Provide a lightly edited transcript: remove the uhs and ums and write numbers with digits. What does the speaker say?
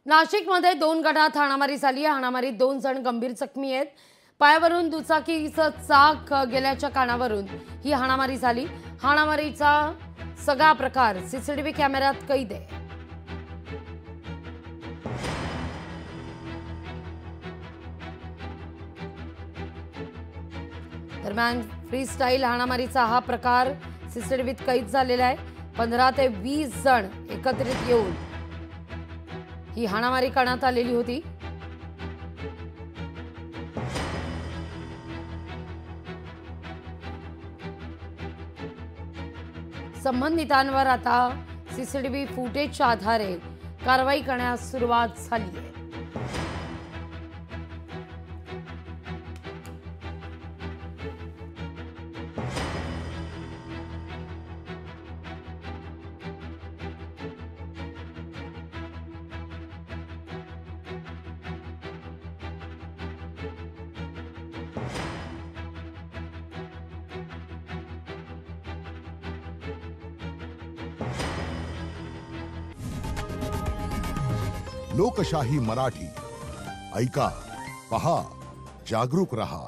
नाशिकमध्ये 2 गटात हाणामारी झाली आहे। हाणामारीत 2 जण गंभीर जखमी आहेत। पायावरून दुचाकीचं चाक गेल्याच्या कारणावरून ही हाणामारी झाली। हाणामारीचा सगळा प्रकार सीसीटीव्ही कॅमेऱ्यात कैद आहे। दरम्यान फ्रीस्टाईल हाणामारीचा हा प्रकार सीसीटीव्हीत कैद झालेला आहे। 15 ते 20 जण एकत्रित येऊन ही हाणामारी करण्यात आलेली होती। संबंधितांवर आता सीसीटीव्ही फुटेजच्या आधारे कारवाई करण्यास सुरुवात झाली आहे। लोकशाही मराठी ऐका, पहा, जागरूक रहा।